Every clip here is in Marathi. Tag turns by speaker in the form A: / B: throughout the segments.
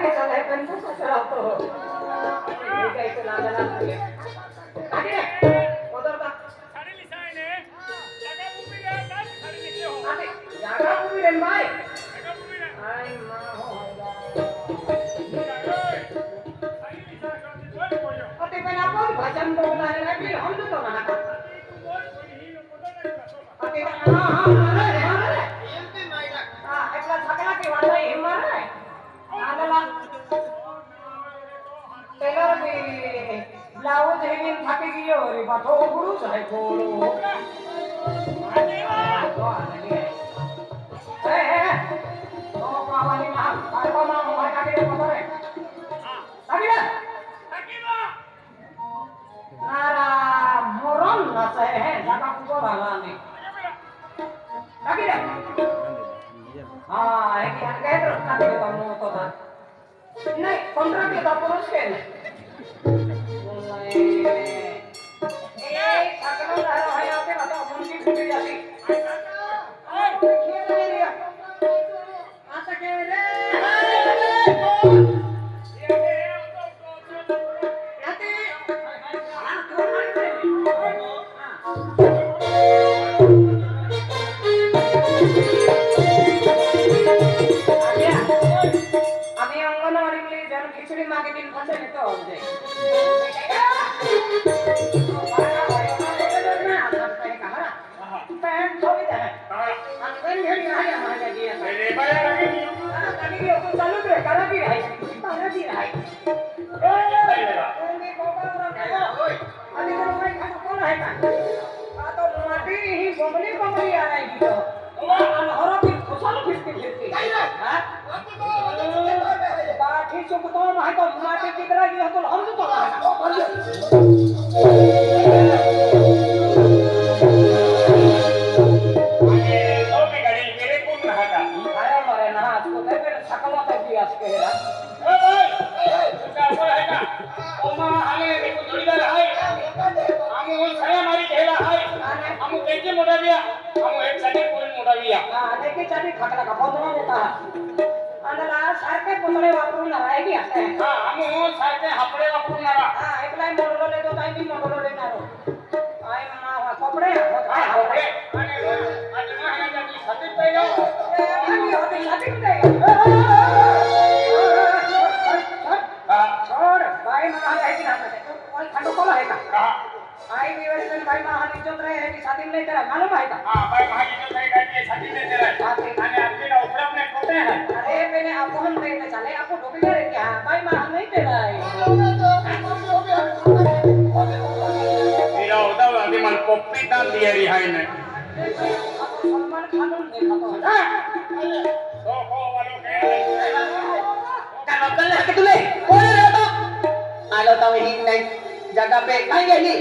A: की चला पण तसंच राहतो हे काय तुला लागला नाही आगे उधर का
B: साडी लिसाय ने जागा उभी रे काय साडी लिसे हो
A: आगे जागा उभी रे भाई
B: जागा उभी रे
A: आई मां हो
B: साडी लिसा करते बोल बोलो
A: अते पण आपण भजन बोलला रे भी हम तो ना
B: तू बोल कोणी ही नको नाही का
A: अते हां एमपी मायला हां आपला झगडा की वाटा हे मारे आगला टेलर भी ब्लाउज हेगिन थाकी गियो रे बाथो गुरु है गोलो तो कावाली ना काय मा मोबाईल काढे पता रे काढे
B: ताकीबा
A: नारा मोरन नसे है जागा कुको भाला ने काढे हां हे की काय तर काढे तो नो तो था नाही कॉन्ट्रॅक्ट घेता पुरुष के ए सकलो रहा है आपके बता अपन की फूटी जाती खेल नहीं लिया आता के रे आते हां तो আমি অঙ্গনওয়াড়ি বলে যেন খিচুড়ি মাকে দিন ফসে নিতে হবে सारखे पुतळे वापरून आहे की असं
B: सारखे हापडे वापरणारा
A: एकलाय मोडवले तो काही मी मोडवले नारो काय मा कपडे काय
B: हापडे
A: हापडे
B: आणि महाराजांची सतीत पहिला
A: आणि होते साथिक दे छोड बाई महाल आहे की नाही कोण खंडो कोण आहे का आई विवरण बाई महाल इज्जत रहे की साथिक नाही तेरा मालूम आहे का
B: हां बाई महाराजांची काही काही सतीत नाही तेरा आणि आपली उपरा में कोटे हैं
A: अरे मैंने आपको हम देने चले आपको डूब गया रे क्या भाई मां नहीं दे रहा है
B: मेरा होता अभी मन पप्पी दान दिया रिहाई ने
A: सलमान खान देखा तो
B: हो वालों के
A: क्या नकल है कि तुले कोण रे तो आलो तो ही नहीं जगह पे कहीं गेली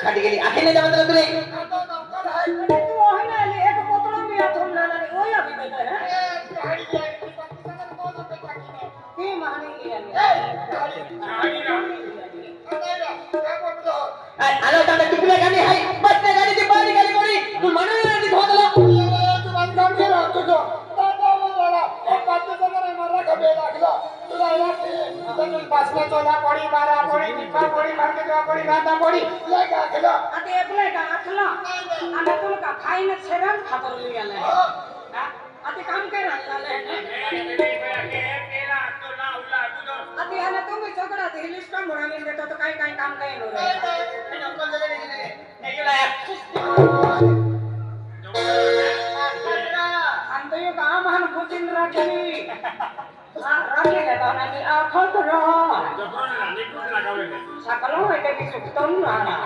A: खाटी गेली आखे नाही जमत तुले तू आहे ना एक पोतळा मी आथून लाला रे ओया भी बेटा है की महानी गेली आलो तो तिकडे गाडी आहे बस ने गाडी ती बारी गाडी कोणी तू म्हणून नाही धोदला
C: तू बंद काम केला तुझो दादा बोलला ओ पाच जण मारा गबे लागला तुला यात पाचला चोला पडी बारा पडी निपा पडी मार्के तो पडी गाता पडी ले का केला
A: आता एकले का आखला आणि तुला का खाईने छेरान खातर लियाले आता काम काय राहिलाले आता याला तुम्ही सगळा ते लिस्ट म्हणून देतो तो काय काय काम काय नो अंत यो काम हन कुचिन राखली राखली लेता नाही आखल करो
B: जबरन रानी कुछ लगावे
A: सकलो है की सुक्तन ना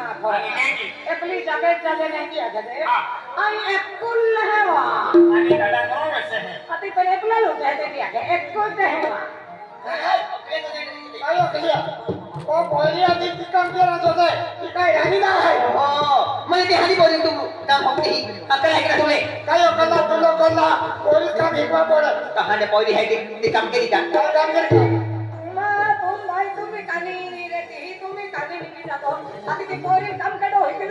A: एकली जगह जगह नहीं किया गए आई एकल हैवा
B: आणि दादा करो वैसे है
A: अति पर एकला लोग कहते दिया के एकल हैवा
C: आयो केलिया ओ पहिली आधी काम केला होता ती काय राणी ना आहे
A: ओ मैं ती हानी बोली तू काम होती अकल आहे का तुले
C: काय कल्ला तुला कल्ला पोलीस काम हिकवा पडत
A: कहाणे पहिली आहे ती काम केली का
C: काय काम करतो
D: तुम्ही कानी रे तुम्ही कानी निघी जातो आता ती पोरी काम कडे होईल